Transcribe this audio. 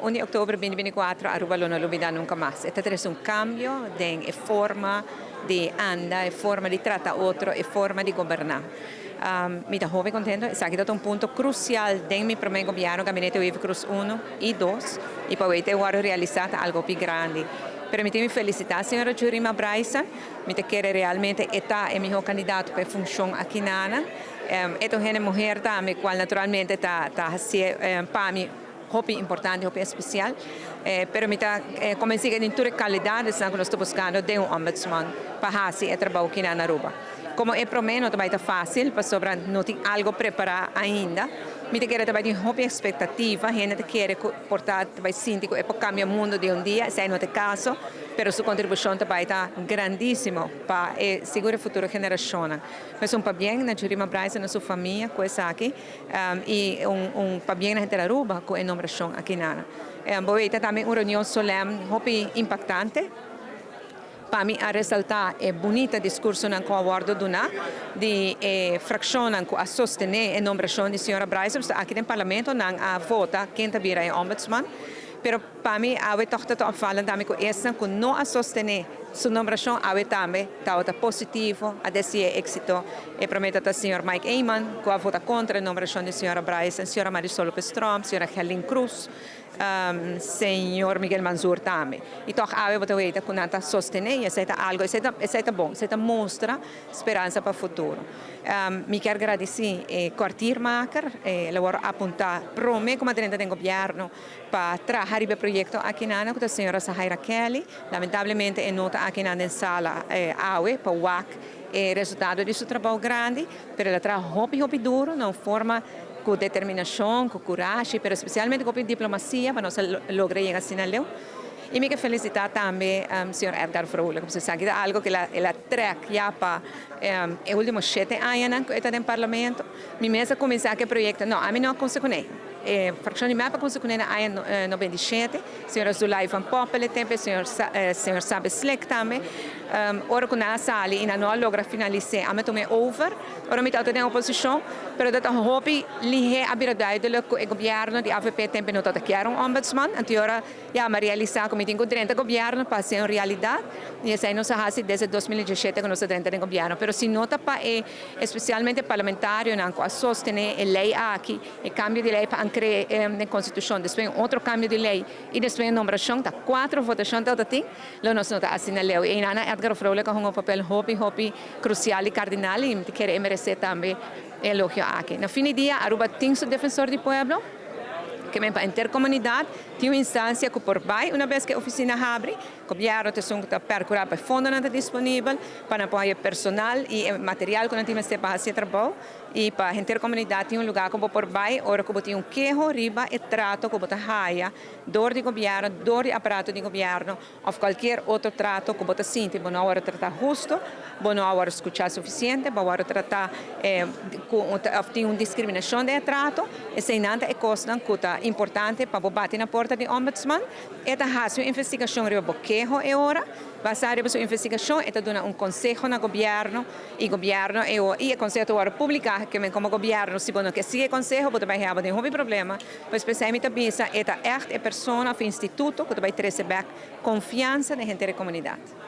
1 de outubro de 2024, Aruba não olvida nunca mais. Este é um cambio de forma de andar, de forma de tratar outro, de forma de governar. Me está muito contente, isso aqui é ponto crucial de meu primeiro governo, Gabinete Wave Cruz 1 e 2, e para eu realizar algo bem grande. Permita-me felicitar a senhora Jurima Braisa, me quer realmente estar é meu candidato para a função aqui na ANA. É uma mulher também, qual naturalmente está para mim, muito importante, muito especial. Permita comecei a ter qualidades que nós estamos buscando de ombudsman para fazer o trabalho aqui na Aruba. Como é para mim, não vai estar fácil, para não ter algo preparado ainda. Me quer também ter uma expectativa, a gente quer portar também síndico é para cambiar o mundo de dia, se não é o caso, mas sua contribuição também está grandíssima para a segura futura geração. Mas para bem na Jurima Braisa, na sua família, com essa aqui, e para bem na gente da Aruba, com a inovação aqui na Ana. Boa também uma reunião solene, muito impactante. Para mim, a ressaltar é bonito discurso na acordo de fração a sostener a nomeação da senhora Braisa, aqui no Parlamento, a vota quem vira é ombudsman. Pero para mim, a tochter falar também com essa, que não a sostener sua nomeação, a também está positivo, a desse êxito. E prometo a senhora Mike Eyman, que a vota contra a nomeação da senhora Braisa, a senhora Marisol Lopes Trump, a senhora Helen Cruz, senhor Miguel Manzur também. Então, a vota que não está sostener, isso é algo, isso é bom, isso mostra esperança para o futuro. Me quero agradecer a Quartiermaker, ela apontar para mim como dirigente do governo para trabalhar o projeto aqui na ANA com a senhora Sahira Kelly. Lamentavelmente, é nota aqui na sala AUE para o WAC, é resultado de seu trabalho grande, mas ela trabalha muito duro, não forma com determinação, com coragem, mas especialmente com diplomacia, para nós lograr chegar assim a E me quero felicitar também o senhor Edgar Froule, como você sabe, é algo que ela track já para os últimos 7 anos que está no Parlamento. Me mesmo começar aquele projeto, não, a mim não consegui. Fração de mapa consegui na ano 97, o senhor Zulay Van Poppel, o senhor Sabe Slick também. Ora que na sala e não logra finalizar, a mim tomei over, ora me estou na oposição, mas eu estou hobby lihe a habilidade do governo de AVP também não está querendo ombudsman, anterior já me realizar como tenho dentro do governo para ser uma realidade, e essa não se faz desde 2017 que nós estamos dentro do governo, mas se nota para especialmente parlamentário não a sostener a lei aqui, o cambio de lei para criar na Constituição, depois outro cambio de lei e depois a nomeação, tá 4 votações da tem, lá nós não está assinalado e na Edgar Froule com um papel hobby crucial e cardinal e quer merecer também elogio aqui. No fim do dia, Aruba tem seu defensor do povo, que para a intercomunidade tem uma instância que por baixo, uma vez que a oficina abre, o governo tem que procurar para fundo não está disponível, para apoiar personal e material que não tem para fazer trabalho, e para a intercomunidade tem um lugar que por baixo, ora que tem um queijo, riba e trato que bota raia, dor de governo, dor de aparato de governo, ou qualquer outro trato que bota sinta, bom hora tratar justo, bom hora escutar suficiente, bom hora tratar tem uma discriminação de trato, e sem nada é coisa que importante para bater na porta de ombudsman. Esta faz uma investigação sobre o queijo é hora, basada na sua investigação, esta dá um conselho no governo, e o governo e o conselho agora publicar que como governo se não quer seguir conselho, pode vai haver nenhum problema, mas especialmente pensa esta é a pessoa, o instituto que vai receber confiança da gente da comunidade.